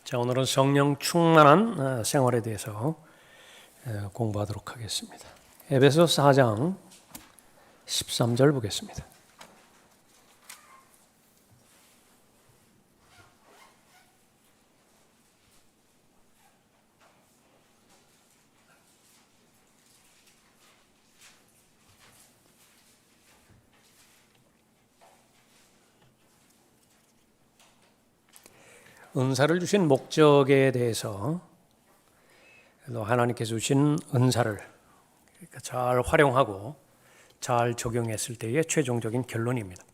자, 오늘은 성령 충만한 생활에 대해서 공부하도록 하겠습니다. 에베소 4장 13절 보겠습니다. 은사를 주신 목적에 대해서 하나님께서 주신 은사를 잘 활용하고 잘 적용했을 때의 최종적인 결론입니다.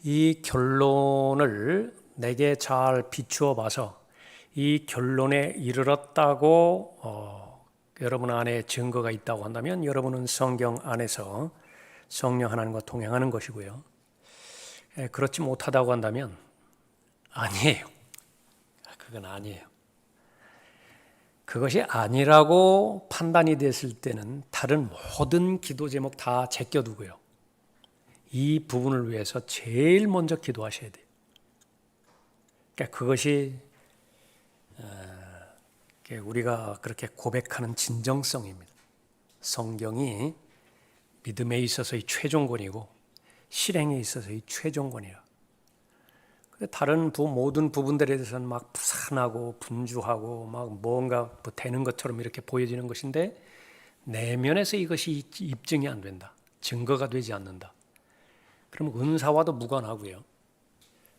이 결론을 내게 잘 비추어 봐서 이 결론에 이르렀다고 여러분 안에 증거가 있다고 한다면 여러분은 성경 안에서 성령 하나님과 동행하는 것이고요. 그렇지 못하다고 한다면 아니에요. 그건 아니에요. 그것이 아니라고 판단이 됐을 때는 다른 모든 기도 제목 다 제껴두고요. 이 부분을 위해서 제일 먼저 기도하셔야 돼요. 그러니까 그것이 우리가 그렇게 고백하는 진정성입니다. 성경이 믿음에 있어서의 최종권이고 실행에 있어서의 최종권이라. 다른 모든 부분들에 대해서는 막 부산하고 분주하고 막 뭔가 되는 것처럼 이렇게 보여지는 것인데 내면에서 이것이 입증이 안 된다. 증거가 되지 않는다. 그럼 은사와도 무관하고요.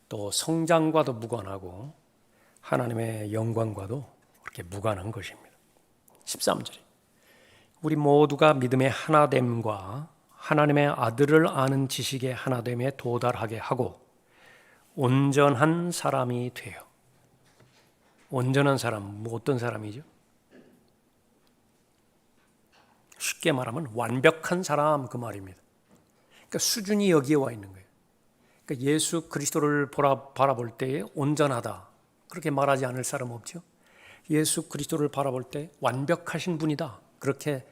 또 성장과도 무관하고 하나님의 영광과도 그렇게 무관한 것입니다. 13절에 우리 모두가 믿음의 하나됨과 하나님의 아들을 아는 지식의 하나됨에 도달하게 하고 온전한 사람이 돼요. 온전한 사람, 어떤 사람이죠? 쉽게 말하면 완벽한 사람 그 말입니다. 그러니까 수준이 여기에 와 있는 거예요. 그러니까 예수 그리스도를 바라볼 때에 온전하다 그렇게 말하지 않을 사람 없죠. 예수 그리스도를 바라볼 때 완벽하신 분이다 그렇게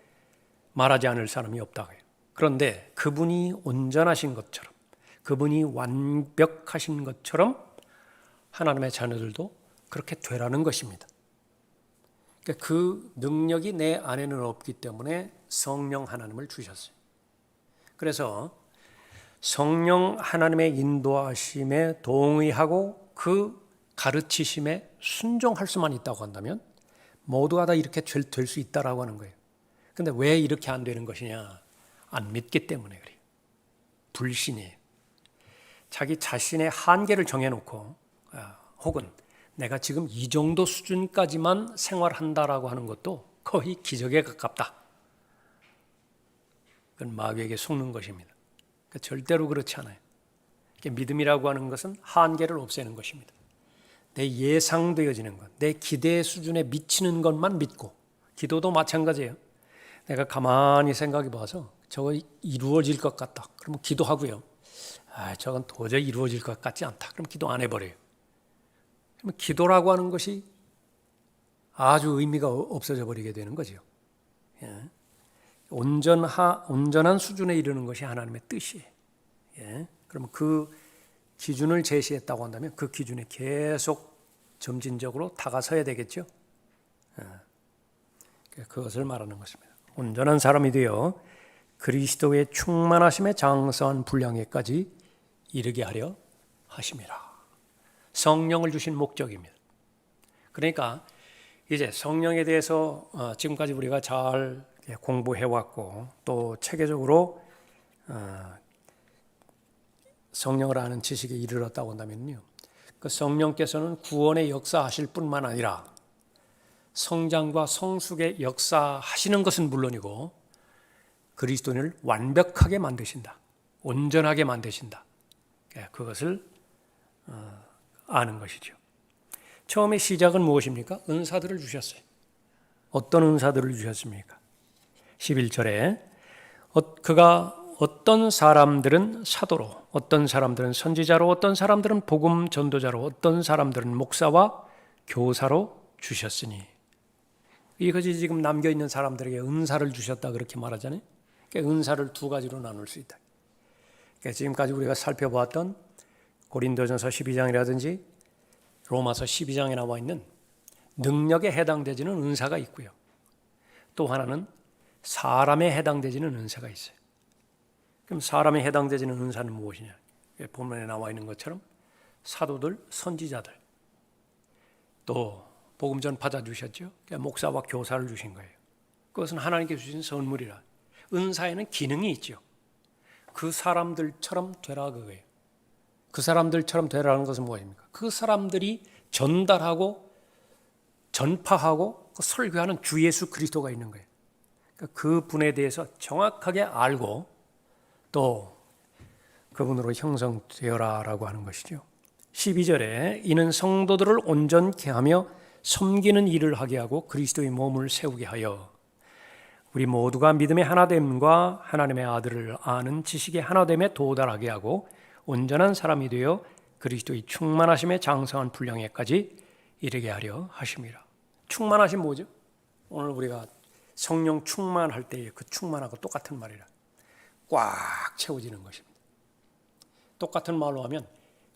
말하지 않을 사람이 없다고요. 그런데 그분이 온전하신 것처럼 그분이 완벽하신 것처럼 하나님의 자녀들도 그렇게 되라는 것입니다. 그러니까 그 능력이 내 안에는 없기 때문에 성령 하나님을 주셨어요. 그래서 성령 하나님의 인도하심에 동의하고 그 가르치심에 순종할 수만 있다고 한다면 모두가 다 이렇게 될 수 있다라고 하는 거예요. 그런데 왜 이렇게 안 되는 것이냐? 안 믿기 때문에 그래요. 불신이에요. 자기 자신의 한계를 정해놓고 혹은 내가 지금 이 정도 수준까지만 생활한다라고 하는 것도 거의 기적에 가깝다. 그건 마귀에게 속는 것입니다. 그러니까 절대로 그렇지 않아요. 그러니까 믿음이라고 하는 것은 한계를 없애는 것입니다. 내 예상되어지는 것, 내 기대 수준에 미치는 것만 믿고 기도도 마찬가지예요. 내가 가만히 생각해 봐서 저거 이루어질 것 같다. 그러면 기도하고요. 저건 도저히 이루어질 것 같지 않다. 그럼 기도 안 해버려요. 그러면 기도라고 하는 것이 아주 의미가 없어져 버리게 되는 거죠. 예. 온전한 수준에 이르는 것이 하나님의 뜻이에요. 예. 그러면 그 기준을 제시했다고 한다면 그 기준에 계속 점진적으로 다가서야 되겠죠. 예. 그것을 말하는 것입니다. 온전한 사람이 되어 그리스도의 충만하심에 장성한 분량에까지 이르게 하려 하심이라. 성령을 주신 목적입니다. 그러니까 이제 성령에 대해서 지금까지 우리가 잘 공부해왔고 또 체계적으로 성령을 아는 지식에 이르렀다고 한다면요. 그 성령께서는 구원의 역사하실 뿐만 아니라 성장과 성숙의 역사하시는 것은 물론이고 그리스도인을 완벽하게 만드신다. 온전하게 만드신다. 그것을 아는 것이죠. 처음에 시작은 무엇입니까? 은사들을 주셨어요. 어떤 은사들을 주셨습니까? 11절에 그가 어떤 사람들은 사도로, 어떤 사람들은 선지자로, 어떤 사람들은 복음 전도자로, 어떤 사람들은 목사와 교사로 주셨으니 이것이 지금 남겨있는 사람들에게 은사를 주셨다 그렇게 말하잖아요. 그러니까 은사를 두 가지로 나눌 수 있다. 그러니까 지금까지 우리가 살펴보았던 고린도전서 12장이라든지 로마서 12장에 나와 있는 능력에 해당되지는 은사가 있고요. 또 하나는 사람에 해당되지는 은사가 있어요. 그럼 사람에 해당되지는 은사는 무엇이냐? 본문에 나와 있는 것처럼 사도들, 선지자들, 또 복음 전파자 주셨죠. 목사와 교사를 주신 거예요. 그것은 하나님께 주신 선물이라. 은사에는 기능이 있죠. 그 사람들처럼 되라 그거예요. 그 사람들처럼 되라는 것은 무엇입니까? 그 사람들이 전달하고 전파하고 설교하는 주 예수 그리스도가 있는 거예요. 그 분에 대해서 정확하게 알고 또 그분으로 형성되어라라고 하는 것이죠. 12절에 이는 성도들을 온전케 하며 섬기는 일을 하게 하고 그리스도의 몸을 세우게 하여 우리 모두가 믿음의 하나됨과 하나님의 아들을 아는 지식의 하나됨에 도달하게 하고 온전한 사람이 되어 그리스도의 충만하심에 장성한 분량에까지 이르게 하려 하심이라. 충만하심 뭐죠? 오늘 우리가 성령 충만할 때의 그 충만하고 똑같은 말이라. 꽉 채워지는 것입니다. 똑같은 말로 하면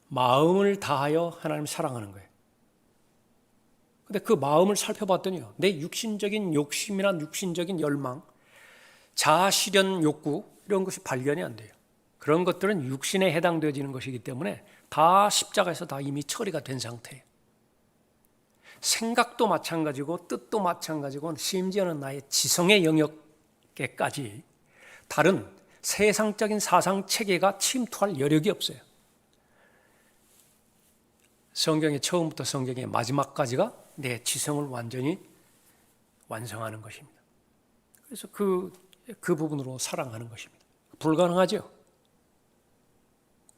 마음을 다하여 하나님을 사랑하는 거예요. 근데 그 마음을 살펴봤더니요, 내 육신적인 욕심이나 육신적인 열망, 자아실현 욕구 이런 것이 발견이 안 돼요. 그런 것들은 육신에 해당되어지는 것이기 때문에 다 십자가에서 다 이미 처리가 된 상태예요. 생각도 마찬가지고 뜻도 마찬가지고 심지어는 나의 지성의 영역에까지 다른 세상적인 사상 체계가 침투할 여력이 없어요. 성경의 처음부터 성경의 마지막까지가 내 지성을 완전히 완성하는 것입니다. 그래서 그 부분으로 사랑하는 것입니다. 불가능하죠.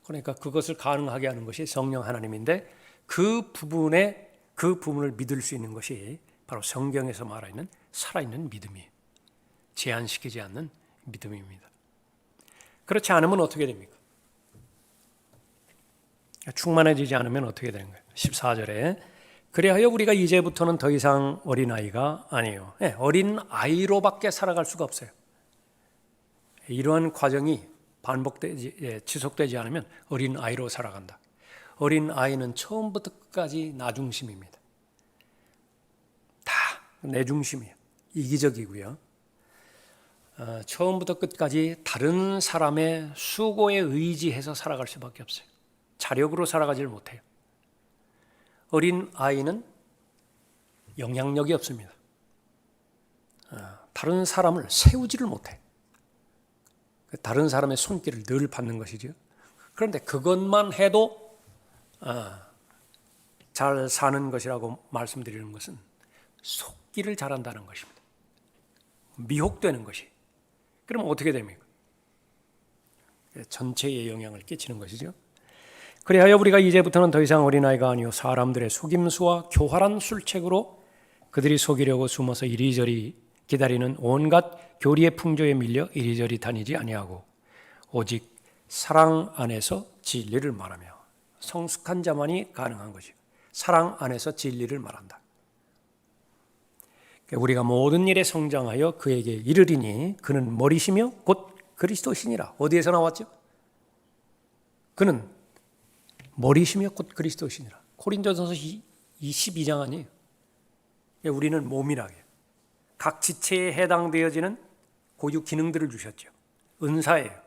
그러니까 그것을 가능하게 하는 것이 성령 하나님인데 그 부분을 믿을 수 있는 것이 바로 성경에서 말하는 살아있는 믿음이에요. 제한시키지 않는 믿음입니다. 그렇지 않으면 어떻게 됩니까? 충만해지지 않으면 어떻게 되는 거예요? 14절에 그리하여 우리가 이제부터는 더 이상 어린아이가 아니에요. 어린아이로밖에 살아갈 수가 없어요. 이러한 과정이 지속되지 않으면 어린아이로 살아간다. 어린아이는 처음부터 끝까지 나중심입니다. 다 내중심이에요. 이기적이고요. 처음부터 끝까지 다른 사람의 수고에 의지해서 살아갈 수밖에 없어요. 자력으로 살아가질 못해요. 어린아이는 영향력이 없습니다. 다른 사람을 세우지를 못해. 다른 사람의 손길을 늘 받는 것이죠. 그런데 그것만 해도 잘 사는 것이라고 말씀드리는 것은 속기를 잘한다는 것입니다. 미혹되는 것이. 그럼 어떻게 됩니까? 전체에 영향을 끼치는 것이죠. 그리하여 우리가 이제부터는 더 이상 어린아이가 아니요 사람들의 속임수와 교활한 술책으로 그들이 속이려고 숨어서 이리저리 기다리는 온갖 교리의 풍조에 밀려 이리저리 다니지 아니하고 오직 사랑 안에서 진리를 말하며 성숙한 자만이 가능한 것이요 사랑 안에서 진리를 말한다. 우리가 모든 일에 성장하여 그에게 이르리니 그는 머리시며 곧 그리스도시니라. 어디에서 나왔죠? 그는 머리시며 곧 그리스도시니라. 고린도전서 22장 아니에요. 우리는 몸이라고 해요. 각 지체에 해당되어지는 고유 기능들을 주셨죠. 은사예요.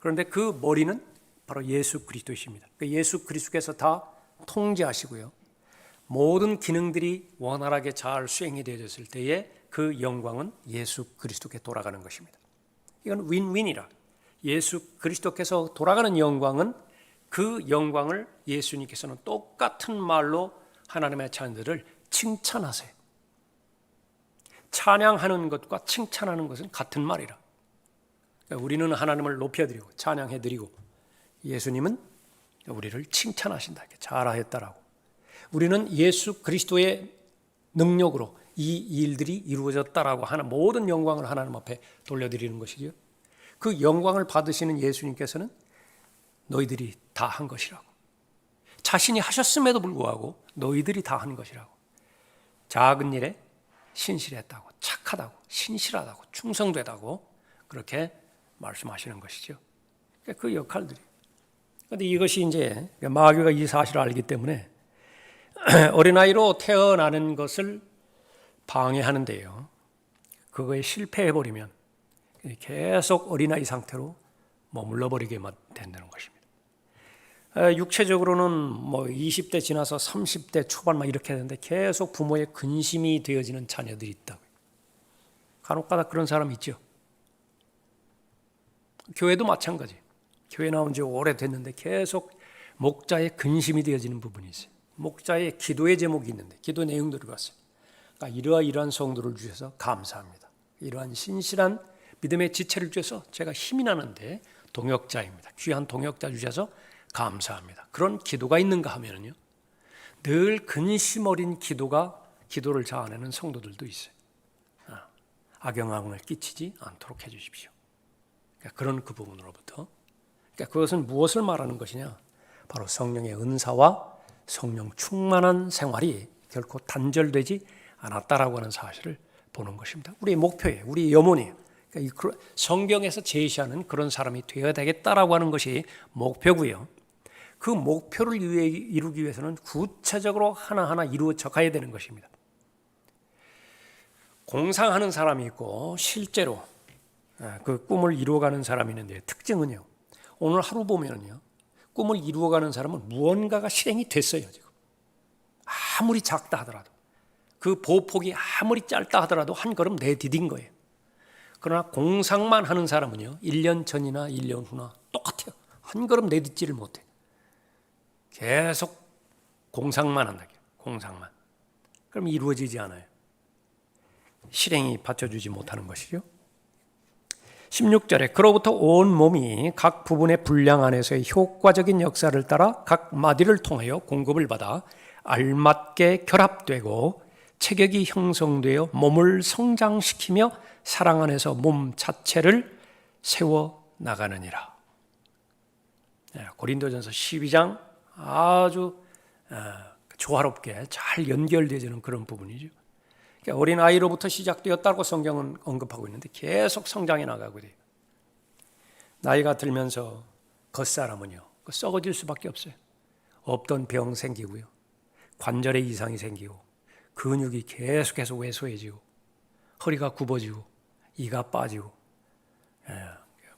그런데 그 머리는 바로 예수 그리스도이십니다. 예수 그리스도께서 다 통제하시고요. 모든 기능들이 원활하게 잘 수행이 되어졌을 때에 그 영광은 예수 그리스도께 돌아가는 것입니다. 이건 윈윈이라. 예수 그리스도께서 돌아가는 영광은 그 영광을 예수님께서는 똑같은 말로 하나님의 자녀들을 칭찬하세요. 찬양하는 것과 칭찬하는 것은 같은 말이라. 그러니까 우리는 하나님을 높여드리고 찬양해드리고 예수님은 우리를 칭찬하신다. 잘하였다라고. 우리는 예수 그리스도의 능력으로 이 일들이 이루어졌다라고 하는 모든 영광을 하나님 앞에 돌려드리는 것이죠. 그 영광을 받으시는 예수님께서는 너희들이 다 한 것이라고. 자신이 하셨음에도 불구하고 너희들이 다 한 것이라고. 작은 일에 신실했다고, 착하다고, 신실하다고, 충성되다고 그렇게 말씀하시는 것이죠. 그 역할들이. 그런데 이것이 이제 마귀가 이 사실을 알기 때문에 어린아이로 태어나는 것을 방해하는데요. 그거에 실패해버리면 계속 어린아이 상태로 머물러 버리게 된다는 것입니다. 육체적으로는 뭐 20대 지나서 30대 초반 막 이렇게 되는데 계속 부모의 근심이 되어지는 자녀들이 있다고요. 간혹가다 그런 사람 있죠. 교회도 마찬가지. 교회 나온 지 오래됐는데 계속 목자의 근심이 되어지는 부분이 있어요. 목자의 기도의 제목이 있는데 기도 내용들을 봤어요. 그러니까 이러한 성도를 주셔서 감사합니다. 이러한 신실한 믿음의 지체를 주셔서 제가 힘이 나는데 동역자입니다. 귀한 동역자 주셔서 감사합니다. 그런 기도가 있는가 하면요, 늘 근심 어린 기도를 자아내는 성도들도 있어요. 악영향을 끼치지 않도록 해주십시오. 그러니까 그런 그 부분으로부터, 그러니까 그것은 무엇을 말하는 것이냐? 바로 성령의 은사와 성령 충만한 생활이 결코 단절되지 않았다라고 하는 사실을 보는 것입니다. 우리의 목표예요. 우리의 염원이에요. 그러니까 성경에서 제시하는 그런 사람이 되어야 되겠다라고 하는 것이 목표고요. 그 목표를 이루기 위해서는 구체적으로 하나하나 이루어져 가야 되는 것입니다. 공상하는 사람이 있고 실제로 그 꿈을 이루어가는 사람이 있는데 특징은요, 오늘 하루 보면요, 꿈을 이루어가는 사람은 무언가가 실행이 됐어요. 지금 아무리 작다 하더라도, 그 보폭이 아무리 짧다 하더라도 한 걸음 내디딘 거예요. 그러나 공상만 하는 사람은요, 1년 전이나 1년 후나 똑같아요. 한 걸음 내딛지를 못해. 계속 공상만 한다. 공상만. 그럼 이루어지지 않아요. 실행이 받쳐주지 못하는 것이죠. 16절에 그로부터 온 몸이 각 부분의 분량 안에서의 효과적인 역사를 따라 각 마디를 통하여 공급을 받아 알맞게 결합되고 체격이 형성되어 몸을 성장시키며 사랑 안에서 몸 자체를 세워 나가느니라. 고린도전서 12장 아주 조화롭게 잘 연결되어지는 그런 부분이죠. 어린 아이로부터 시작되었다고 성경은 언급하고 있는데 계속 성장해 나가고 돼요. 나이가 들면서 겉사람은요, 썩어질 수밖에 없어요. 없던 병 생기고요, 관절에 이상이 생기고, 근육이 계속해서 왜소해지고, 허리가 굽어지고, 이가 빠지고,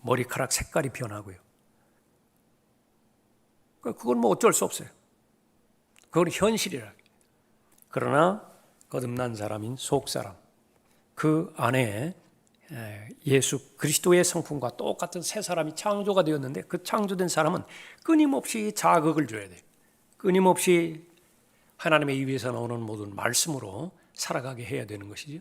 머리카락 색깔이 변하고요. 그건 뭐 어쩔 수 없어요. 그건 현실이라. 그러나 거듭난 사람인 속사람, 그 안에 예수 그리스도의 성품과 똑같은 새 사람이 창조가 되었는데, 그 창조된 사람은 끊임없이 자극을 줘야 돼요. 끊임없이 하나님의 입에서 나오는 모든 말씀으로 살아가게 해야 되는 것이죠.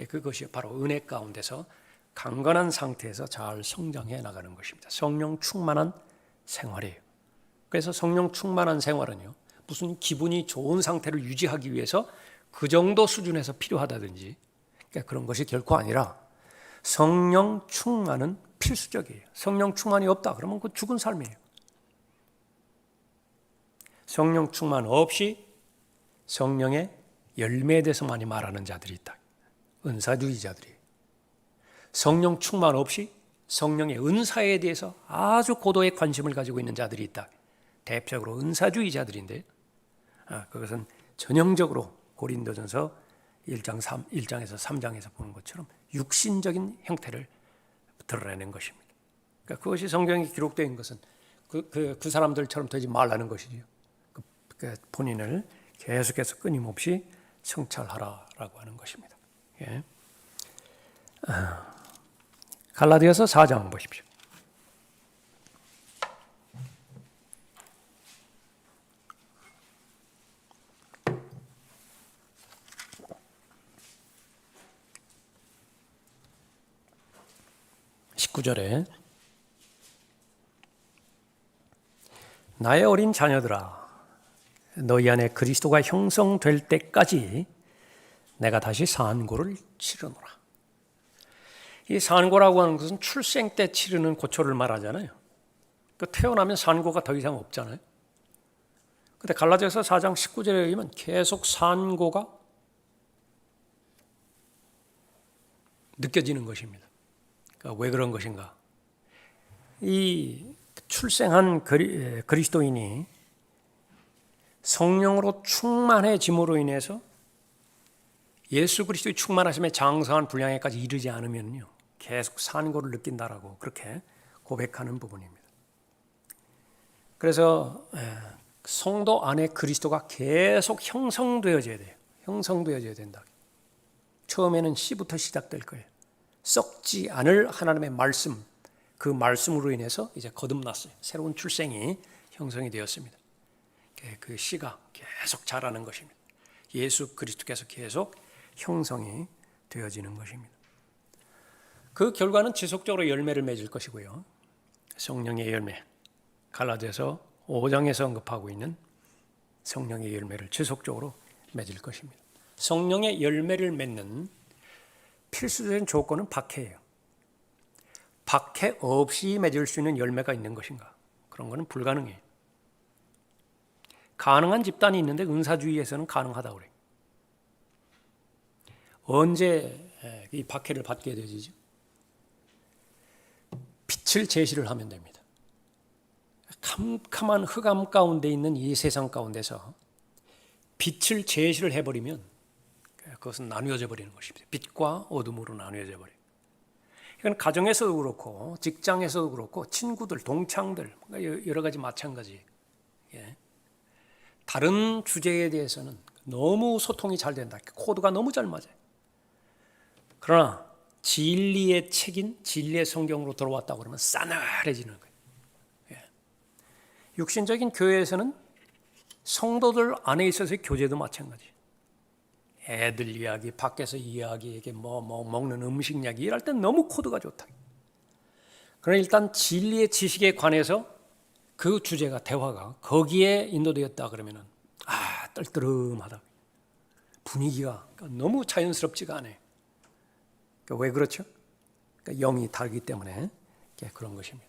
그것이 바로 은혜 가운데서 강건한 상태에서 잘 성장해 나가는 것입니다. 성령 충만한 생활이에요. 그래서 성령 충만한 생활은요, 무슨 기분이 좋은 상태를 유지하기 위해서 그 정도 수준에서 필요하다든지, 그러니까 그런 것이 결코 아니라 성령 충만은 필수적이에요. 성령 충만이 없다 그러면 그 죽은 삶이에요. 성령 충만 없이 성령의 열매에 대해서 많이 말하는 자들이 있다. 은사주의자들이. 성령 충만 없이 성령의 은사에 대해서 아주 고도의 관심을 가지고 있는 자들이 있다. 대표적으로 은사주의자들인데, 그것은 전형적으로 고린도전서 1장에서 3장에서 보는 것처럼 육신적인 형태를 드러내는 것입니다. 그러니까 그것이 성경에 기록된 것은 그 사람들처럼 되지 말라는 것이지요. 본인을 계속해서 끊임없이 성찰하라라고 하는 것입니다. 예. 갈라디아서 4장 보십시오. (19절에) 나의 어린 자녀들아, 너희 안에 그리스도가 형성될 때까지 내가 다시 산고를 치르노라. 이 산고라고 하는 것은 출생 때 치르는 고초를 말하잖아요. 태어나면 산고가 더 이상 없잖아요. 근데 갈라디아서 4장 19절에 의하면 계속 산고가 느껴지는 것입니다. 그러니까 왜 그런 것인가? 이 출생한 그리스도인이 성령으로 충만해짐으로 인해서 예수 그리스도의 충만하심에 장성한 분량에까지 이르지 않으면요, 계속 산고를 느낀다라고 그렇게 고백하는 부분입니다. 그래서 성도 안에 그리스도가 계속 형성되어져야 돼요. 형성되어져야 된다. 처음에는 씨부터 시작될 거예요. 썩지 않을 하나님의 말씀, 그 말씀으로 인해서 이제 거듭났어요. 새로운 출생이 형성이 되었습니다. 그 씨가 계속 자라는 것입니다. 예수 그리스도께서 계속 형성이 되어지는 것입니다. 그 결과는 지속적으로 열매를 맺을 것이고요. 성령의 열매, 갈라디아서 5장에서 언급하고 있는 성령의 열매를 지속적으로 맺을 것입니다. 성령의 열매를 맺는 필수적인 조건은 박해예요. 박해 없이 맺을 수 있는 열매가 있는 것인가? 그런 것은 불가능해요. 가능한 집단이 있는데 은사주의에서는 가능하다고 그래요. 언제 이 박해를 받게 되지죠? 빛을 제시를 하면 됩니다. 캄캄한 흑암 가운데 있는 이 세상 가운데서 빛을 제시를 해버리면 그것은 나뉘어져 버리는 것입니다. 빛과 어둠으로 나뉘어져 버려요. 이건 가정에서도 그렇고 직장에서도 그렇고 친구들, 동창들 여러 가지 마찬가지. 다른 주제에 대해서는 너무 소통이 잘 된다. 코드가 너무 잘 맞아요. 그러나 진리의 책인 진리의 성경으로 들어왔다고 그러면 싸늘해지는 거예요. 육신적인 교회에서는 성도들 안에 있어서의 교제도 마찬가지. 애들 이야기, 밖에서 이야기, 이게 먹는 음식 이야기 이럴 땐 너무 코드가 좋다. 그러나 일단 진리의 지식에 관해서 그 주제가 대화가 거기에 인도되었다 그러면은 떨떠름하다. 분위기가 너무 자연스럽지가 않아요. 왜 그렇죠? 영이 다르기 때문에 그런 것입니다.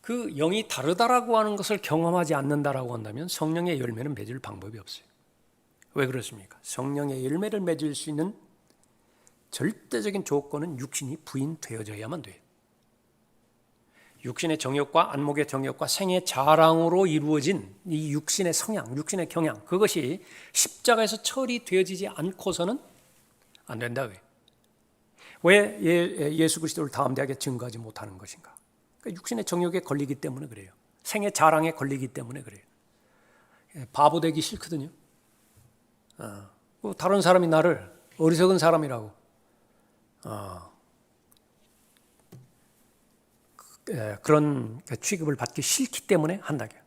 그 영이 다르다라고 하는 것을 경험하지 않는다라고 한다면 성령의 열매는 맺을 방법이 없어요. 왜 그렇습니까? 성령의 열매를 맺을 수 있는 절대적인 조건은 육신이 부인되어져야만 돼요. 육신의 정욕과 안목의 정욕과 생의 자랑으로 이루어진 이 육신의 성향, 육신의 경향, 그것이 십자가에서 처리되어지지 않고서는 안 된다고요. 왜 예수 그리스도를 담대하게 증거하지 못하는 것인가? 그러니까 육신의 정욕에 걸리기 때문에 그래요. 생의 자랑에 걸리기 때문에 그래요. 바보 되기 싫거든요. 다른 사람이 나를 어리석은 사람이라고 그런 취급을 받기 싫기 때문에 한다고요.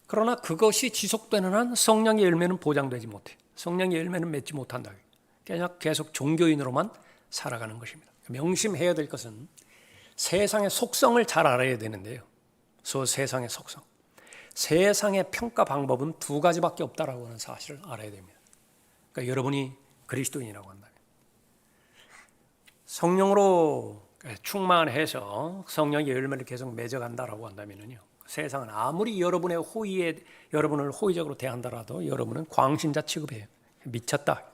그러나 그것이 지속되는 한 성령의 열매는 보장되지 못해요. 성령의 열매는 맺지 못한다고요. 그냥 계속 종교인으로만 살아가는 것입니다. 명심해야 될 것은 세상의 속성을 잘 알아야 되는데요. 세상의 속성. 세상의 평가 방법은 두 가지밖에 없다라고 하는 사실을 알아야 됩니다. 그러니까 여러분이 그리스도인이라고 한다면 성령으로 충만해서 성령의 열매를 계속 맺어간다라고 한다면요, 세상은 아무리 여러분을 호의적으로 대한다라도 여러분은 광신자 취급해요. 미쳤다.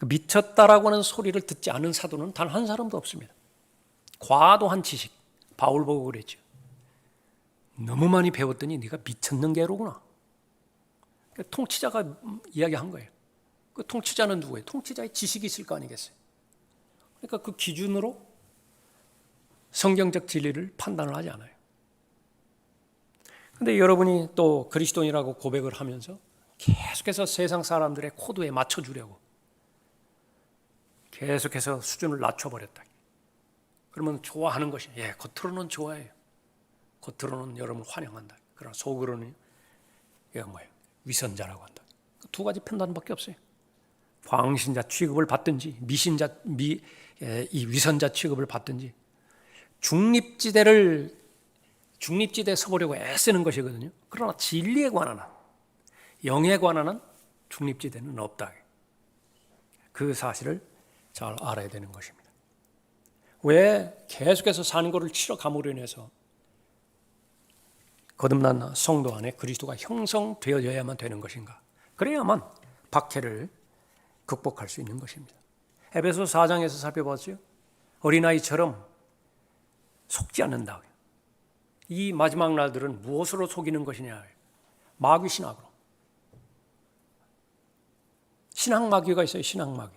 미쳤다라고 하는 소리를 듣지 않은 사도는 단 한 사람도 없습니다. 과도한 지식, 바울 보고 그랬죠. 너무 많이 배웠더니 네가 미쳤는 게로구나. 통치자가 이야기한 거예요. 그 통치자는 누구예요? 통치자의 지식이 있을 거 아니겠어요? 그러니까 그 기준으로 성경적 진리를 판단을 하지 않아요. 그런데 여러분이 또 그리스도인이라고 고백을 하면서 계속해서 세상 사람들의 코드에 맞춰주려고 계속해서 수준을 낮춰버렸다. 그러면 좋아하는 것이, 겉으로는 좋아해요. 겉으로는 여러분을 환영한다. 그러나 속으로는 이건 뭐예요? 위선자라고 한다. 두 가지 판단밖에 없어요. 광신자 취급을 받든지 이 위선자 취급을 받든지 중립지대에 서보려고 애쓰는 것이거든요. 그러나 진리에 관한 한, 영에 관한 한 중립지대는 없다. 그 사실을 잘 알아야 되는 것입니다. 왜 계속해서 산고를 치러 감으로 인해서 거듭난 성도 안에 그리스도가 형성되어야만 되는 것인가? 그래야만 박해를 극복할 수 있는 것입니다. 에베소 4장에서 살펴봤죠. 어린아이처럼 속지 않는다. 이 마지막 날들은 무엇으로 속이는 것이냐? 마귀 신학으로. 신학마귀가 있어요. 신학마귀.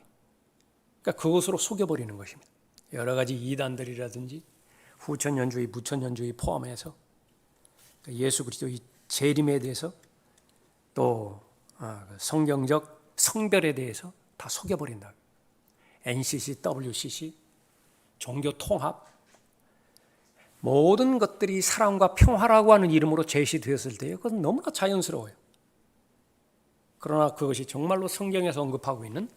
그러니까 그것으로 속여버리는 것입니다. 여러 가지 이단들이라든지 후천연주의, 무천연주의 포함해서 예수 그리스도의 재림에 대해서 또 성경적 성별에 대해서 다 속여버린다. NCC, WCC, 종교 통합, 모든 것들이 사랑과 평화라고 하는 이름으로 제시되었을 때 그건 너무나 자연스러워요. 그러나 그것이 정말로 성경에서 언급하고 있는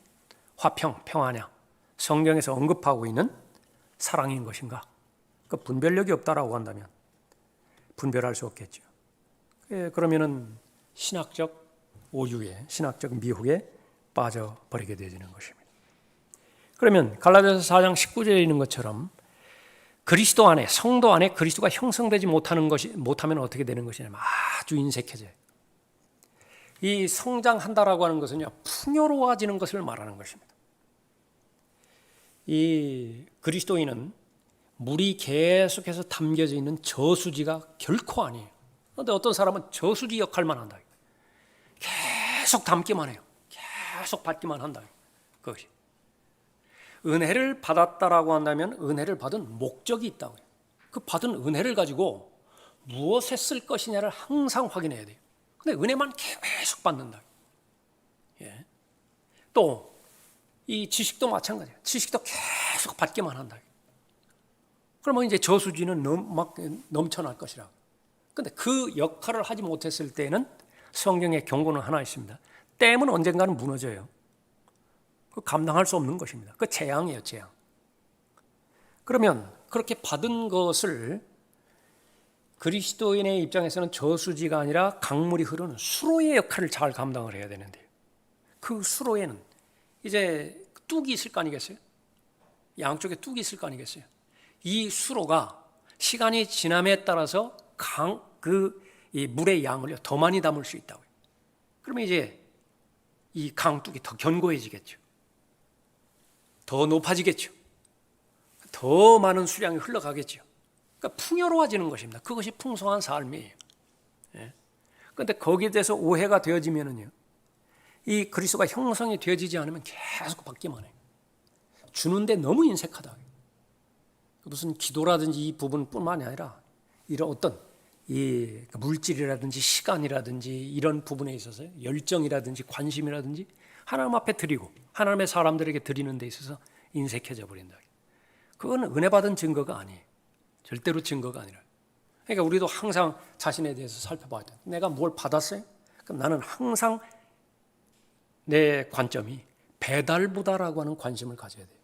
화평, 평화냐, 성경에서 언급하고 있는 사랑인 것인가? 그 분별력이 없다라고 한다면 분별할 수 없겠죠. 그러면은 신학적 오유에, 신학적 미혹에 빠져버리게 되어지는 것입니다. 그러면 갈라디아서 4장 19절에 있는 것처럼 그리스도 안에, 성도 안에 그리스도가 형성되지 못하면 어떻게 되는 것이냐면 아주 인색해져요. 이 성장한다라고 하는 것은요, 풍요로워지는 것을 말하는 것입니다. 이 그리스도인은 물이 계속해서 담겨져 있는 저수지가 결코 아니에요. 그런데 어떤 사람은 저수지 역할만 한다. 계속 담기만 해요. 계속 받기만 한다. 그것이. 은혜를 받았다라고 한다면 은혜를 받은 목적이 있다고요. 그 받은 은혜를 가지고 무엇에 쓸 것이냐를 항상 확인해야 돼요. 근데 은혜만 계속 받는다. 예. 또 이 지식도 마찬가지예요. 지식도 계속 받기만 한다. 그러면 이제 저수지는 막 넘쳐날 것이라고. 근데 그 역할을 하지 못했을 때는 성경의 경고는 하나 있습니다. 댐은 언젠가는 무너져요. 그 감당할 수 없는 것입니다. 그 재앙이에요, 재앙. 그러면 그렇게 받은 것을 그리스도인의 입장에서는 저수지가 아니라 강물이 흐르는 수로의 역할을 잘 감당을 해야 되는데요. 그 수로에는 이제 뚝이 있을 거 아니겠어요? 양쪽에 뚝이 있을 거 아니겠어요? 이 수로가 시간이 지남에 따라서 이 물의 양을 더 많이 담을 수 있다고요. 그러면 이제 이 강뚝이 더 견고해지겠죠. 더 높아지겠죠. 더 많은 수량이 흘러가겠죠. 그러니까 풍요로워지는 것입니다. 그것이 풍성한 삶이에요. 그런데 거기에 대해서 오해가 되어지면은요, 이 그리스도가 형성이 되어지지 않으면 계속 받기만 해요. 주는데 너무 인색하다. 무슨 기도라든지 이 부분뿐만이 아니라 이런 어떤 이 물질이라든지 시간이라든지 이런 부분에 있어서 열정이라든지 관심이라든지 하나님 앞에 드리고 하나님의 사람들에게 드리는 데 있어서 인색해져 버린다. 그건 은혜 받은 증거가 아니에요. 절대로 증거가 아니라. 그러니까 우리도 항상 자신에 대해서 살펴봐야 돼요. 내가 뭘 받았어요? 그럼 나는 항상 내 관점이 배달보다라고 하는 관심을 가져야 돼요.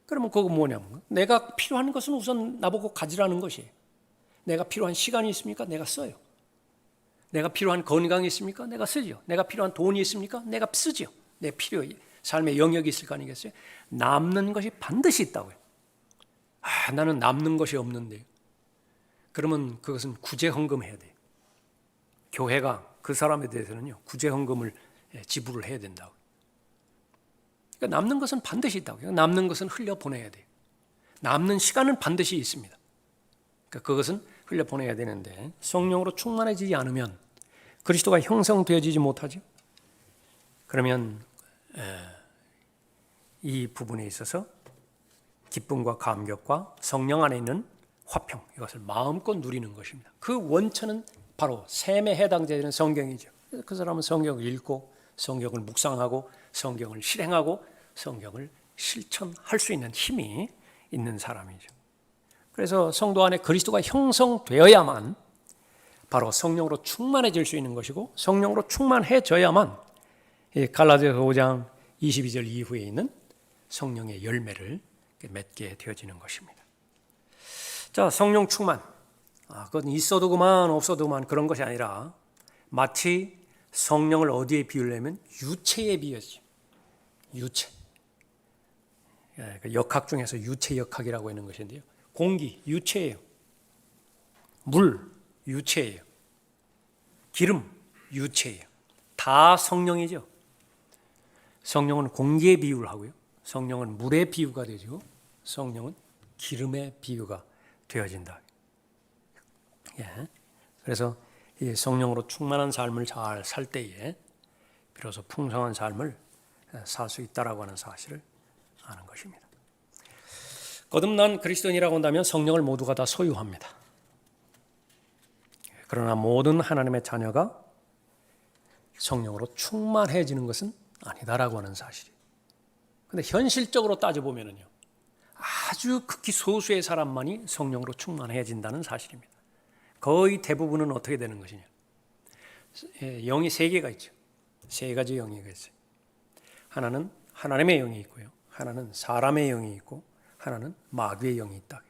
그러면 그거 뭐냐면 내가 필요한 것은 우선 나보고 가지라는 것이에요. 내가 필요한 시간이 있습니까? 내가 써요. 내가 필요한 건강이 있습니까? 내가 쓰죠. 내가 필요한 돈이 있습니까? 내가 쓰죠. 내 삶의 영역이 있을 거 아니겠어요? 남는 것이 반드시 있다고요. 나는 남는 것이 없는데. 그러면 그것은 구제헌금해야 돼요. 교회가 그 사람에 대해서는요, 구제헌금을 지불을 해야 된다고. 그러니까 남는 것은 반드시 있다고요. 남는 것은 흘려보내야 돼요. 남는 시간은 반드시 있습니다. 그러니까 그것은 흘려보내야 되는데 성령으로 충만해지지 않으면 그리스도가 형성되어지지 못하죠. 그러면 이 부분에 있어서 기쁨과 감격과 성령 안에 있는 화평, 이것을 마음껏 누리는 것입니다. 그 원천은 바로 셈에 해당되는 성경이죠. 그 사람은 성경을 읽고 성경을 묵상하고 성경을 실행하고 성경을 실천할 수 있는 힘이 있는 사람이죠. 그래서 성도 안에 그리스도가 형성되어야만 바로 성령으로 충만해질 수 있는 것이고 성령으로 충만해져야만 갈라디아서 5장 22절 이후에 있는 성령의 열매를 맺게 되어지는 것입니다. 자, 성령 충만. 그건 있어도 그만 없어도 그만 그런 것이 아니라 마치 성령을 어디에 비유하면 유체에 비유하죠. 유체. 역학 중에서 유체 역학이라고 하는 것인데요. 공기, 유체예요. 물, 유체예요. 기름, 유체예요. 다 성령이죠. 성령은 공기에 비유를 하고요. 성령은 물에 비유가 되죠. 성령은 기름에 비유가 되어진다. 그래서 이 성령으로 충만한 삶을 잘 살 때에 비로소 풍성한 삶을 살 수 있다라고 하는 사실을 아는 것입니다. 거듭난 그리스도인이라고 한다면 성령을 모두가 다 소유합니다. 그러나 모든 하나님의 자녀가 성령으로 충만해지는 것은 아니다라고 하는 사실이에요. 그런데 현실적으로 따져보면요, 아주 극히 소수의 사람만이 성령으로 충만해진다는 사실입니다. 거의 대부분은 어떻게 되는 것이냐? 영이 세 개가 있죠. 세 가지 영이 있어요. 하나는 하나님의 영이 있고요, 하나는 사람의 영이 있고, 하나는 마귀의 영이 있다.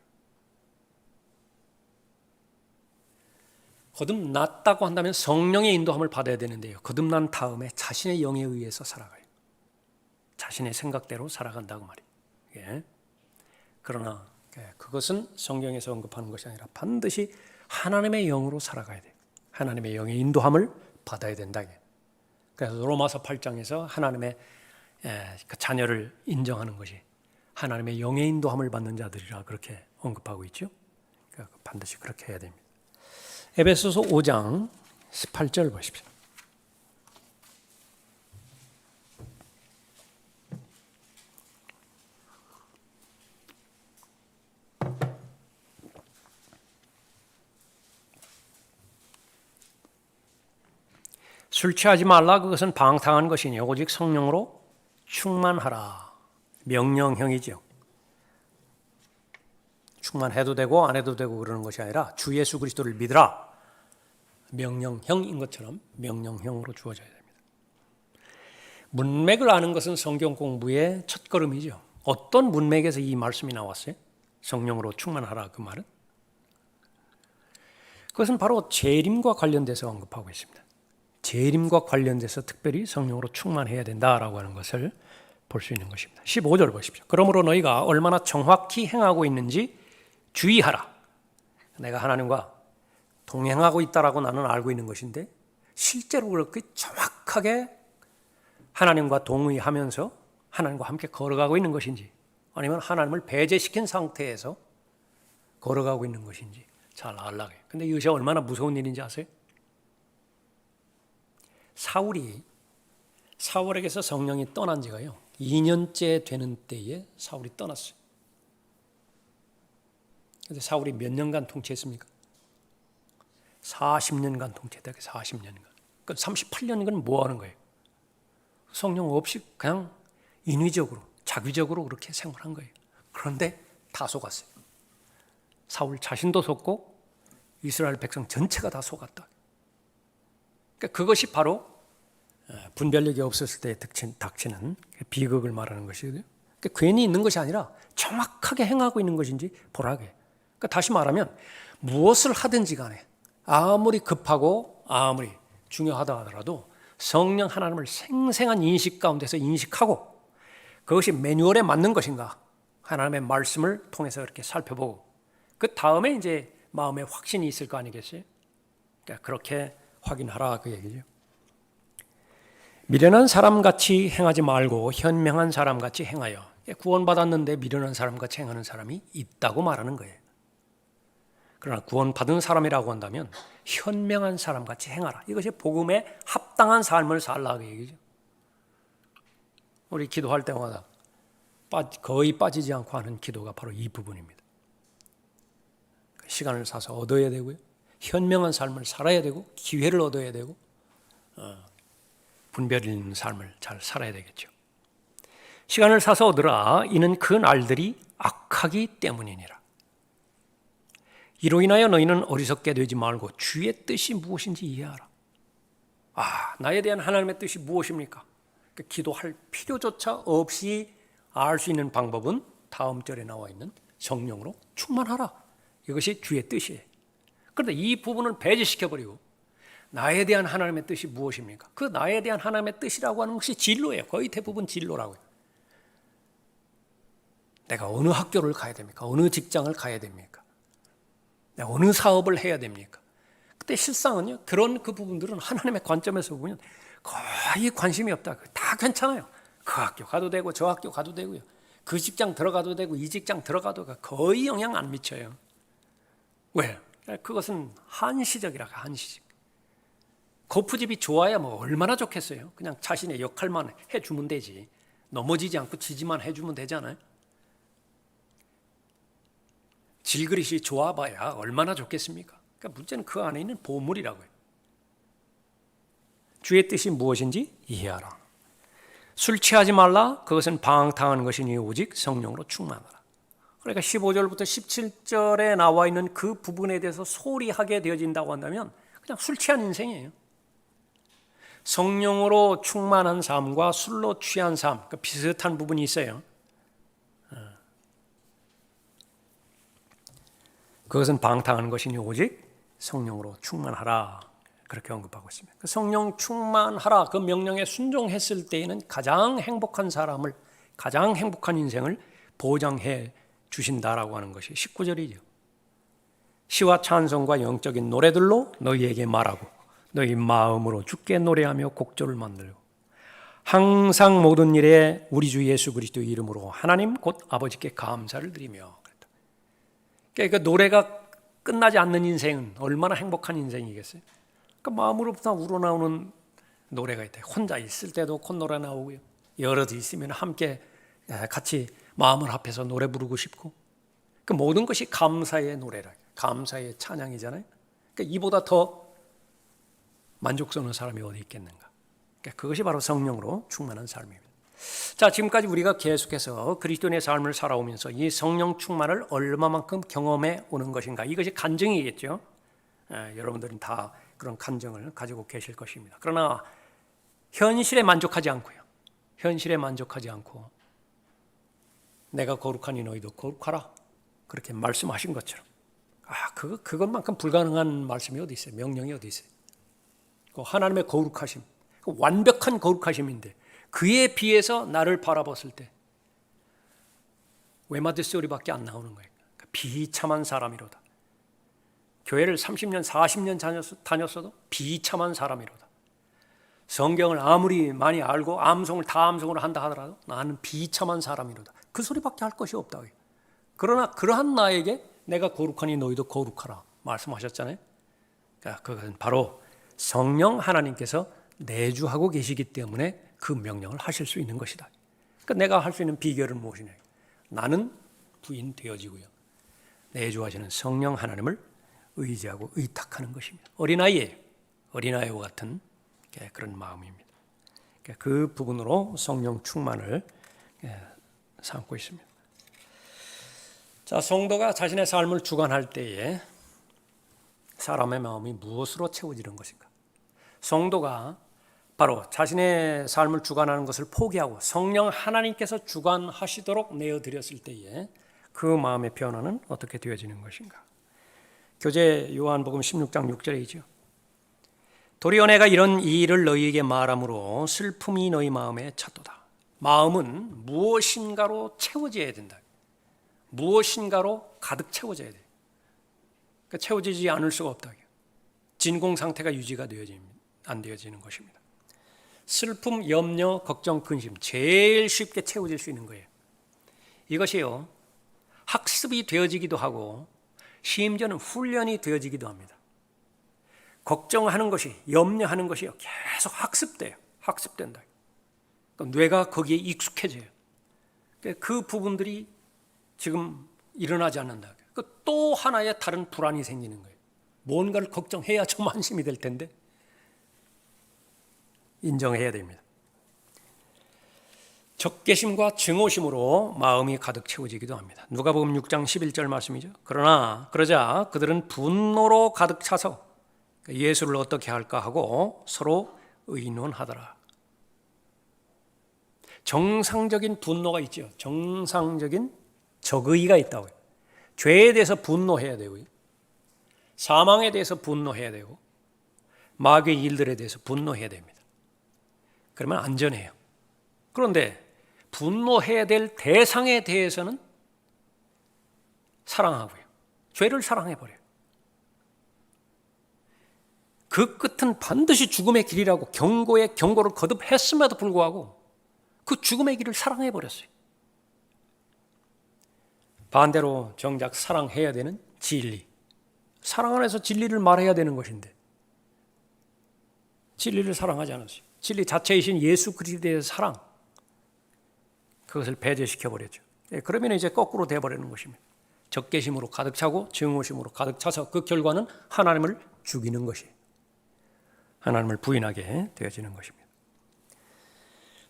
거듭났다고 한다면 성령의 인도함을 받아야 되는데요, 거듭난 다음에 자신의 영에 의해서 살아가요. 자신의 생각대로 살아간다고 말이에요. 예. 그러나 그것은 성경에서 언급하는 것이 아니라 반드시 하나님의 영으로 살아가야 돼요. 하나님의 영의 인도함을 받아야 된다. 그래서 로마서 8장에서 하나님의 그 자녀를 인정하는 것이 하나님의 영의 인도함을 받는 자들이라 그렇게 언급하고 있죠. 그러니까 반드시 그렇게 해야 됩니다. 에베소서 5장 18절 보십시오. 술 취하지 말라, 그것은 방탕한 것이니 오직 성령으로 충만하라. 명령형이죠. 충만해도 되고 안 해도 되고 그러는 것이 아니라 주 예수 그리스도를 믿으라. 명령형인 것처럼 명령형으로 주어져야 됩니다. 문맥을 아는 것은 성경 공부의 첫걸음이죠. 어떤 문맥에서 이 말씀이 나왔어요? 성령으로 충만하라, 그 말은? 그것은 바로 재림과 관련돼서 언급하고 있습니다. 재림과 관련돼서 특별히 성령으로 충만해야 된다라고 하는 것을 볼 수 있는 것입니다. 15절 보십시오. 그러므로 너희가 얼마나 정확히 행하고 있는지 주의하라. 내가 하나님과 동행하고 있다라고 나는 알고 있는 것인데 실제로 그렇게 정확하게 하나님과 동의하면서 하나님과 함께 걸어가고 있는 것인지, 아니면 하나님을 배제시킨 상태에서 걸어가고 있는 것인지 잘 알라고 해요. 근데 이것이 얼마나 무서운 일인지 아세요? 사울에게서 성령이 떠난 지가요 2년째 되는 때에 사울이 떠났어요. 그런데 사울이 몇 년간 통치했습니까? 40년간 통치했다. 40년간. 그 38년간 뭐 하는 거예요? 성령 없이 그냥 인위적으로, 자기적으로 그렇게 생활한 거예요. 그런데 다 속았어요. 사울 자신도 속고 이스라엘 백성 전체가 다 속았다. 그러니까 그것이 바로 분별력이 없었을 때 닥치는 비극을 말하는 것이거든요. 그러니까 괜히 있는 것이 아니라 정확하게 행하고 있는 것인지 보라게. 그러니까 다시 말하면 무엇을 하든지 간에 아무리 급하고 아무리 중요하다 하더라도 성령 하나님을 생생한 인식 가운데서 인식하고 그것이 매뉴얼에 맞는 것인가 하나님의 말씀을 통해서 이렇게 살펴보고 그 다음에 이제 마음에 확신이 있을 거 아니겠어요? 그러니까 그렇게 확인하라 그 얘기죠. 미련한 사람같이 행하지 말고 현명한 사람같이 행하여. 구원받았는데 미련한 사람같이 행하는 사람이 있다고 말하는 거예요. 그러나 구원받은 사람이라고 한다면 현명한 사람같이 행하라. 이것이 복음에 합당한 삶을 살라 그 얘기죠. 우리 기도할 때마다 거의 빠지지 않고 하는 기도가 바로 이 부분입니다. 시간을 사서 얻어야 되고요, 현명한 삶을 살아야 되고, 기회를 얻어야 되고, 분별 있는 삶을 잘 살아야 되겠죠. 시간을 사서 얻으라. 이는 그 날들이 악하기 때문이니라. 이로 인하여 너희는 어리석게 되지 말고 주의 뜻이 무엇인지 이해하라. 나에 대한 하나님의 뜻이 무엇입니까? 기도할 필요조차 없이 알 수 있는 방법은 다음 절에 나와 있는 성령으로 충만하라. 이것이 주의 뜻이에요. 그런데 이 부분을 배제시켜버리고 나에 대한 하나님의 뜻이 무엇입니까? 그 나에 대한 하나님의 뜻이라고 하는 것이 진로예요. 거의 대부분 진로라고요. 내가 어느 학교를 가야 됩니까? 어느 직장을 가야 됩니까? 내가 어느 사업을 해야 됩니까? 그때 실상은요, 그런 그 부분들은 하나님의 관점에서 보면 거의 관심이 없다. 다 괜찮아요. 그 학교 가도 되고 저 학교 가도 되고요. 그 직장 들어가도 되고 이 직장 들어가도 거의 영향 안 미쳐요. 왜? 그것은 한시적이라 한시적. 거푸집이 좋아야 뭐 얼마나 좋겠어요. 그냥 자신의 역할만 해주면 되지. 넘어지지 않고 지지만 해주면 되잖아요. 질그릇이 좋아봐야 얼마나 좋겠습니까? 그러니까 문제는 그 안에 있는 보물이라고요. 주의 뜻이 무엇인지 이해하라. 술 취하지 말라. 그것은 방탕한 것이니 오직 성령으로 충만하라. 그러니까 15절부터 17절에 나와 있는 그 부분에 대해서 소홀히 하게 되어진다고 한다면 그냥 술 취한 인생이에요. 성령으로 충만한 삶과 술로 취한 삶, 그러니까 비슷한 부분이 있어요. 그것은 방탕한 것이니 오직 성령으로 충만하라. 그렇게 언급하고 있습니다. 성령 충만하라 그 명령에 순종했을 때에는 가장 행복한 사람을, 가장 행복한 인생을 보장해 주신다라고 하는 것이 19절이죠. 시와 찬송과 영적인 노래들로 너희에게 말하고 너희 마음으로 주께 노래하며 곡조를 만들고 항상 모든 일에 우리 주 예수 그리스도의 이름으로 하나님 곧 아버지께 감사를 드리며. 그러니까 노래가 끝나지 않는 인생은 얼마나 행복한 인생이겠어요. 그러니까 마음으로부터 우러나오는 노래가 있다. 혼자 있을 때도 콧노래 나오고요. 여럿이 있으면 함께 같이 마음을 합해서 노래 부르고 싶고. 그 모든 것이 감사의 노래라. 감사의 찬양이잖아요. 그러니까 이보다 더 만족스러운 사람이 어디 있겠는가. 그러니까 그것이 바로 성령으로 충만한 삶입니다. 자, 지금까지 우리가 계속해서 그리스도인의 삶을 살아오면서 이 성령 충만을 얼마만큼 경험해 오는 것인가. 이것이 간증이겠죠. 여러분들은 다 그런 간증을 가지고 계실 것입니다. 그러나 현실에 만족하지 않고요. 현실에 만족하지 않고 내가 거룩하니 너희도 거룩하라. 그렇게 말씀하신 것처럼. 그것만큼 불가능한 말씀이 어디 있어요? 명령이 어디 있어요? 하나님의 거룩하심, 완벽한 거룩하심인데 그에 비해서 나를 바라봤을 때 외마디 소리밖에 안 나오는 거예요. 비참한 사람이로다. 교회를 30년, 40년 다녔어도 비참한 사람이로다. 성경을 아무리 많이 알고 암송을 다 암송을 한다 하더라도 나는 비참한 사람이로다. 그 소리밖에 할 것이 없다. 그러나 그러한 나에게 내가 거룩하니 너희도 거룩하라 말씀하셨잖아요. 그것은 바로 성령 하나님께서 내주하고 계시기 때문에 그 명령을 하실 수 있는 것이다. 그러니까 내가 할 수 있는 비결은 무엇이냐? 나는 부인 되어지고요. 내주하시는 성령 하나님을 의지하고 의탁하는 것입니다. 어린아이와 같은 그런 마음입니다. 그 부분으로 성령 충만을 삼고 있습니다. 자, 성도가 자신의 삶을 주관할 때에 사람의 마음이 무엇으로 채워지는 것인가? 성도가 바로 자신의 삶을 주관하는 것을 포기하고 성령 하나님께서 주관하시도록 내어드렸을 때에 그 마음의 변화는 어떻게 되어지는 것인가? 교재 요한복음 16장 6절이죠. 도리어 내가 이런 일을 너희에게 말함으로 슬픔이 너희 마음에 찼도다. 마음은 무엇인가로 채워져야 된다. 무엇인가로 가득 채워져야 돼. 그러니까 채워지지 않을 수가 없다. 진공 상태가 유지가 안 되어지는 것입니다. 슬픔, 염려, 걱정, 근심 제일 쉽게 채워질 수 있는 거예요. 이것이요 학습이 되어지기도 하고 심지어는 훈련이 되어지기도 합니다. 걱정하는 것이, 염려하는 것이 계속 학습된다. 그러니까 뇌가 거기에 익숙해져요. 그 부분들이 지금 일어나지 않는다. 또 하나의 다른 불안이 생기는 거예요. 뭔가를 걱정해야 좀 안심이 될 텐데 인정해야 됩니다. 적개심과 증오심으로 마음이 가득 채워지기도 합니다. 누가복음 6장 11절 말씀이죠. 그러자 그들은 분노로 가득 차서 예수를 어떻게 할까 하고 서로 의논하더라. 정상적인 분노가 있죠. 정상적인 적의가 있다고요. 죄에 대해서 분노해야 되고요. 사망에 대해서 분노해야 되고 마귀의 일들에 대해서 분노해야 됩니다. 그러면 안전해요. 그런데 분노해야 될 대상에 대해서는 사랑하고요. 죄를 사랑해버려요. 그 끝은 반드시 죽음의 길이라고 경고를 거듭했음에도 불구하고 그 죽음의 길을 사랑해버렸어요. 반대로 정작 사랑해야 되는 진리. 사랑 안에서 진리를 말해야 되는 것인데 진리를 사랑하지 않았어요. 진리 자체이신 예수 그리스도의 사랑, 그것을 배제시켜 버렸죠. 그러면 이제 거꾸로 돼버리는 것입니다. 적개심으로 가득 차고 증오심으로 가득 차서 그 결과는 하나님을 죽이는 것이, 하나님을 부인하게 되어지는 것입니다.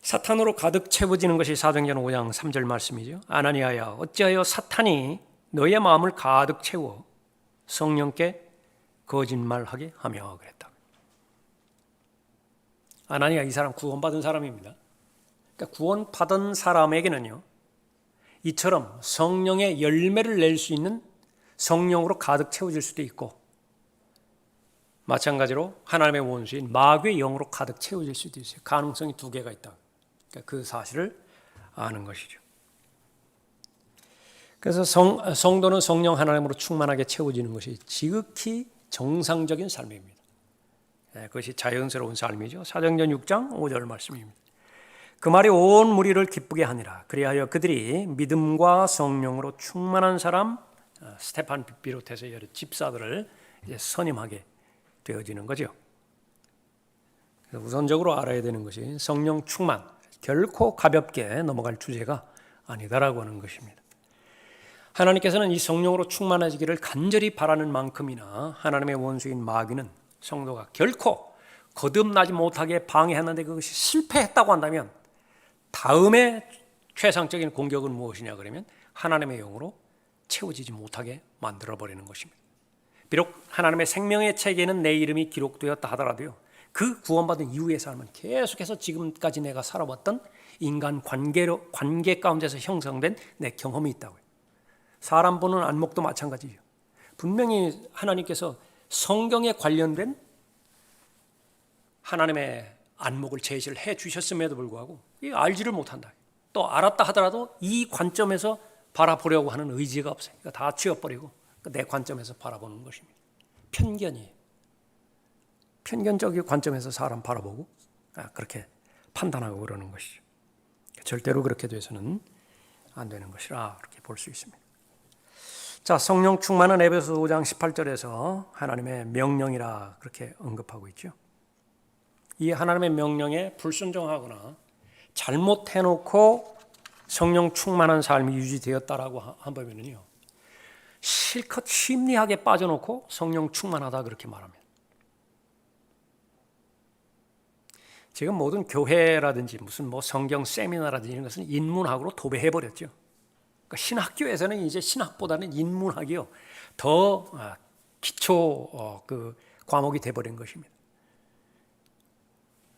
사탄으로 가득 채워지는 것이 사도행전 5장 3절 말씀이죠. 아나니아야, 어찌하여 사탄이 너의 마음을 가득 채워 성령께 거짓말하게 하며 그랬다. 아나니아, 이 사람 구원받은 사람입니다. 그러니까 구원받은 사람에게는요, 이처럼 성령의 열매를 낼 수 있는 성령으로 가득 채워질 수도 있고, 마찬가지로 하나님의 원수인 마귀의 영으로 가득 채워질 수도 있어요. 가능성이 두 개가 있다. 그러니까 그 사실을 아는 것이죠. 그래서 성도는 성령 하나님으로 충만하게 채워지는 것이 지극히 정상적인 삶입니다. 그것이 자연스러운 삶이죠. 사도행전 6장 5절 말씀입니다. 그 말이 온 무리를 기쁘게 하니라. 그리하여 그들이 믿음과 성령으로 충만한 사람 스테판 비롯해서 여러 집사들을 이제 선임하게 되어지는 거죠. 우선적으로 알아야 되는 것이 성령 충만, 결코 가볍게 넘어갈 주제가 아니다라고 하는 것입니다. 하나님께서는 이 성령으로 충만해지기를 간절히 바라는 만큼이나 하나님의 원수인 마귀는 성도가 결코 거듭나지 못하게 방해했는데 그것이 실패했다고 한다면 다음에 최상적인 공격은 무엇이냐 그러면 하나님의 영으로 채워지지 못하게 만들어버리는 것입니다. 비록 하나님의 생명의 책에는 내 이름이 기록되었다 하더라도요, 그 구원받은 이후의 삶은 계속해서 지금까지 내가 살아왔던 인간 관계 가운데서 형성된 내 경험이 있다고요. 사람 보는 안목도 마찬가지죠. 분명히 하나님께서 성경에 관련된 하나님의 안목을 제시를 해 주셨음에도 불구하고 알지를 못한다. 또 알았다 하더라도 이 관점에서 바라보려고 하는 의지가 없어요. 그러니까 다 치워버리고 내 관점에서 바라보는 것입니다. 편견이에요. 편견적인 관점에서 사람 바라보고 그렇게 판단하고 그러는 것이죠. 절대로 그렇게 돼서는 안 되는 것이라 그렇게 볼 수 있습니다. 자, 성령 충만은 에베소 5장 18절에서 하나님의 명령이라 그렇게 언급하고 있죠. 이 하나님의 명령에 불순종하거나 잘못해놓고 성령 충만한 삶이 유지되었다라고 한다면요, 실컷 심리학에 빠져놓고 성령 충만하다 그렇게 말합니다. 지금 모든 교회라든지 무슨 성경 세미나라든지 이런 것은 인문학으로 도배해버렸죠. 그러니까 신학교에서는 이제 신학보다는 인문학이요 더 기초 과목이 돼버린 것입니다.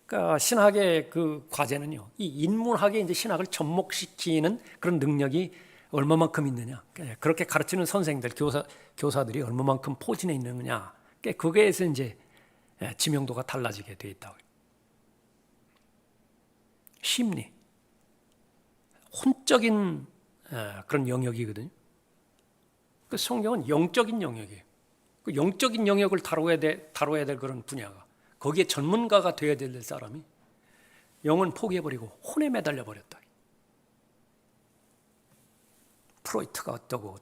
그러니까 신학의 그 과제는요, 이 인문학에 이제 신학을 접목시키는 그런 능력이 얼마만큼 있느냐, 그렇게 가르치는 선생들, 교사들이 얼마만큼 포진해 있느냐, 거기에서 이제 지명도가 달라지게 돼 있다고. 심리, 혼적인 그런 영역이거든요. 그 성경은 영적인 영역이에요. 그 영적인 영역을 다뤄야 될 그런 분야가, 거기에 전문가가 되어야 될 사람이 영은 포기해버리고 혼에 매달려 버렸다. 프로이트가 어떠고.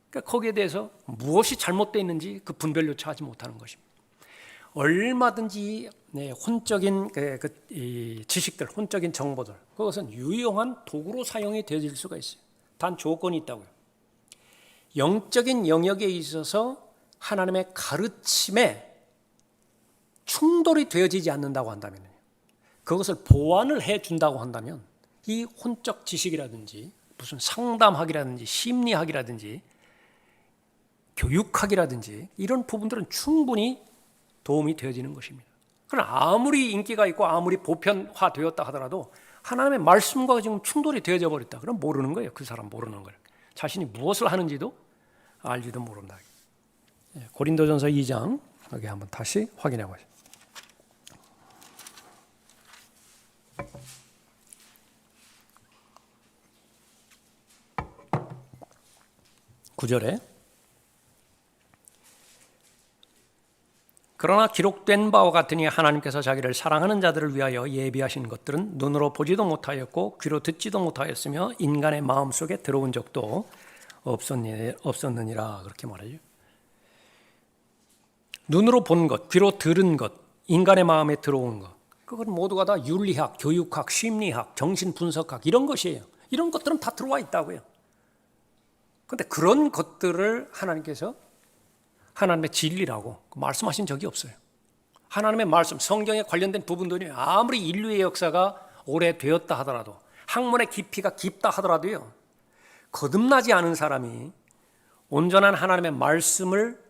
그러니까 거기에 대해서 무엇이 잘못되어 있는지 그 분별조차 하지 못하는 것입니다. 얼마든지 혼적인 지식들, 혼적인 정보들, 그것은 유용한 도구로 사용이 되어질 수가 있어요. 단 조건이 있다고요. 영적인 영역에 있어서 하나님의 가르침에 충돌이 되어지지 않는다고 한다면, 그것을 보완을 해준다고 한다면 이 혼적 지식이라든지 무슨 상담학이라든지 심리학이라든지 교육학이라든지 이런 부분들은 충분히 도움이 되어지는 것입니다. 그러나 아무리 인기가 있고 아무리 보편화되었다 하더라도 하나님의 말씀과 지금 충돌이 되어져 버렸다. 그럼 모르는 거예요. 그 사람 모르는 거예요. 자신이 무엇을 하는지도 알지도 모른다. 고린도전서 2장 여기 한번 다시 확인해 보세요. 9절에 그러나 기록된 바와 같으니 하나님께서 자기를 사랑하는 자들을 위하여 예비하신 것들은 눈으로 보지도 못하였고 귀로 듣지도 못하였으며 인간의 마음속에 들어온 적도 없었느니라 그렇게 말하죠. 눈으로 본 것, 귀로 들은 것, 인간의 마음에 들어오는 것, 그건 모두가 다 윤리학, 교육학, 심리학, 정신분석학 이런 것이에요. 이런 것들은 다 들어와 있다고요. 그런데 그런 것들을 하나님께서 하나님의 진리라고 말씀하신 적이 없어요. 하나님의 말씀, 성경에 관련된 부분들이 아무리 인류의 역사가 오래되었다 하더라도, 학문의 깊이가 깊다 하더라도요, 거듭나지 않은 사람이 온전한 하나님의 말씀을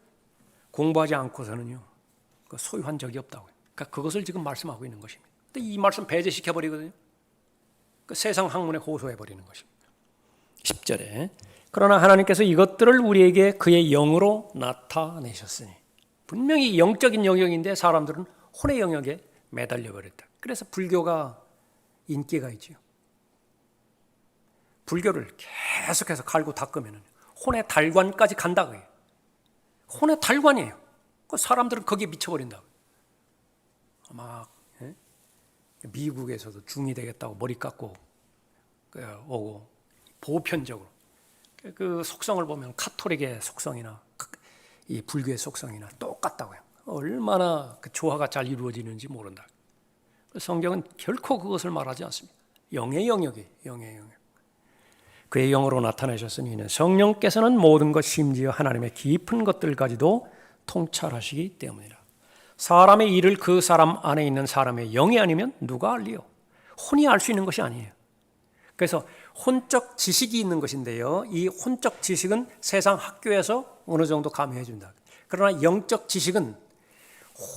공부하지 않고서는요, 소유한 적이 없다고요. 그러니까 그것을 지금 말씀하고 있는 것입니다. 근데 이 말씀 배제시켜버리거든요. 세상 학문에 호소해버리는 것입니다. 10절에 그러나 하나님께서 이것들을 우리에게 그의 영으로 나타내셨으니, 분명히 영적인 영역인데 사람들은 혼의 영역에 매달려 버렸다. 그래서 불교가 인기가 있죠. 불교를 계속해서 갈고 닦으면 혼의 달관까지 간다고 해요. 혼의 달관이에요. 사람들은 거기에 미쳐버린다고. 막 미국에서도 중이 되겠다고 머리 깎고 오고, 보편적으로 그 속성을 보면 카톨릭의 속성이나 이 불교의 속성이나 똑같다고요. 얼마나 그 조화가 잘 이루어지는지 모른다. 성경은 결코 그것을 말하지 않습니다. 영의 영역이에요. 영의 영역. 그의 영으로 나타내셨으니 이는 성령께서는 모든 것 심지어 하나님의 깊은 것들까지도 통찰하시기 때문이라. 사람의 일을 그 사람 안에 있는 사람의 영이 아니면 누가 알리요? 혼이 알 수 있는 것이 아니에요. 그래서 혼적 지식이 있는 것인데요, 이 혼적 지식은 세상 학교에서 어느 정도 가미해 준다. 그러나 영적 지식은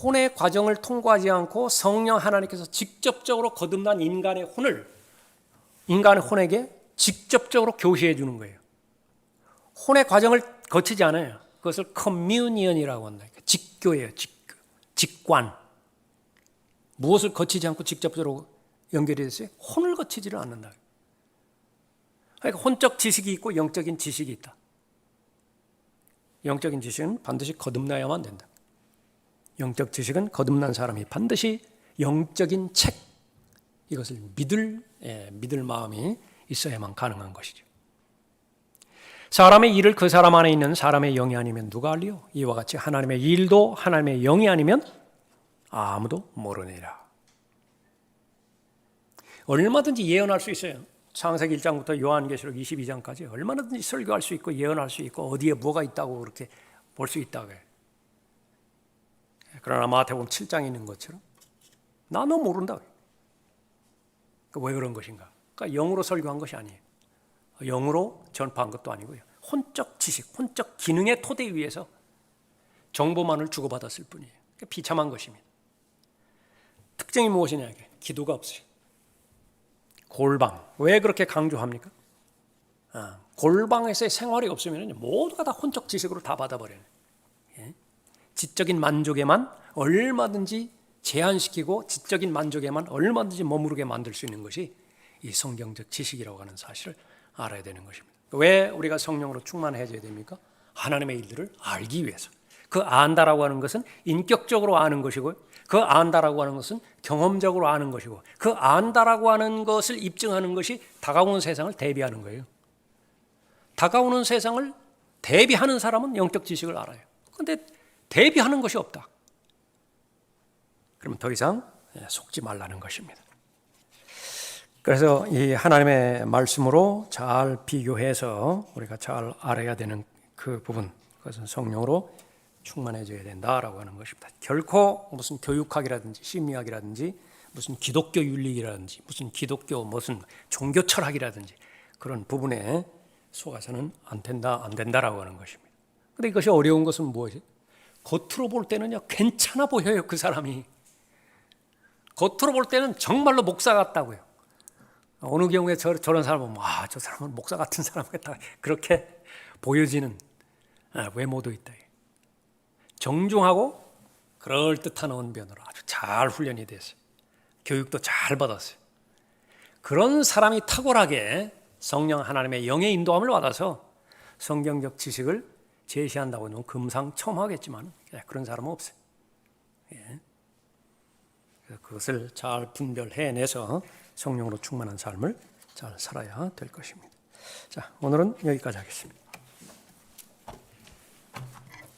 혼의 과정을 통과하지 않고 성령 하나님께서 직접적으로 거듭난 인간의 혼에게 직접적으로 교시해 주는 거예요. 혼의 과정을 거치지 않아요. 그것을 커뮤니언이라고 한다. 직교예요. 직관. 무엇을 거치지 않고 직접적으로 연결이 됐어요? 혼을 거치지를 않는다. 그러니까 혼적 지식이 있고 영적인 지식이 있다. 영적인 지식은 반드시 거듭나야만 된다. 영적 지식은 거듭난 사람이 반드시 영적인 책, 이것을 믿을 마음이 있어야만 가능한 것이죠. 사람의 일을 그 사람 안에 있는 사람의 영이 아니면 누가 알리요? 이와 같이 하나님의 일도 하나님의 영이 아니면 아무도 모르니라. 얼마든지 예언할 수 있어요. 창세기 1장부터 요한계시록 22장까지 얼마든지 설교할 수 있고 예언할 수 있고 어디에 뭐가 있다고 그렇게 볼 수 있다고 해요. 그러나 마태복음 7장에 있는 것처럼 나 너 모른다. 왜 그런 것인가? 그러니까 영으로 설교한 것이 아니에요. 영으로 전파한 것도 아니고요. 혼적 지식, 혼적 기능의 토대 위에서 정보만을 주고받았을 뿐이에요. 비참한 것입니다. 특징이 무엇이냐? 기도가 없어요. 골방. 왜 그렇게 강조합니까? 골방에서의 생활이 없으면 모두가 다 혼적 지식으로 다 받아버려요. 지적인 만족에만 얼마든지 제한시키고 지적인 만족에만 얼마든지 머무르게 만들 수 있는 것이 이 성경적 지식이라고 하는 사실을 알아야 되는 것입니다. 왜 우리가 성령으로 충만해져야 됩니까? 하나님의 일들을 알기 위해서. 그 안다라고 하는 것은 인격적으로 아는 것이고요. 그 안다라고 하는 것은 경험적으로 아는 것이고, 그 안다라고 하는 것을 입증하는 것이 다가오는 세상을 대비하는 거예요. 다가오는 세상을 대비하는 사람은 영적 지식을 알아요. 그런데 대비하는 것이 없다. 그러면 더 이상 속지 말라는 것입니다. 그래서 이 하나님의 말씀으로 잘 비교해서 우리가 잘 알아야 되는 그 부분, 그것은 성령으로 충만해져야 된다라고 하는 것입니다. 결코 무슨 교육학이라든지 심리학이라든지 무슨 기독교 윤리라든지 무슨 기독교 무슨 종교 철학이라든지 그런 부분에 속아서는 안 된다라고 하는 것입니다. 그런데 이것이 어려운 것은 무엇이에요? 겉으로 볼 때는요 괜찮아 보여요. 그 사람이 겉으로 볼 때는 정말로 목사 같다고요. 어느 경우에 저런 사람은 저 사람은 목사 같은 사람 같다 그렇게 보여지는 외모도 있다. 정중하고 그럴듯한 언변으로 아주 잘 훈련이 됐어요. 교육도 잘 받았어요. 그런 사람이 탁월하게 성령 하나님의 영의 인도함을 받아서 성경적 지식을 제시한다고 하면 금상첨화하겠지만 그런 사람은 없어요. 그것을 잘 분별해내서 성령으로 충만한 삶을 잘 살아야 될 것입니다. 자, 오늘은 여기까지 하겠습니다.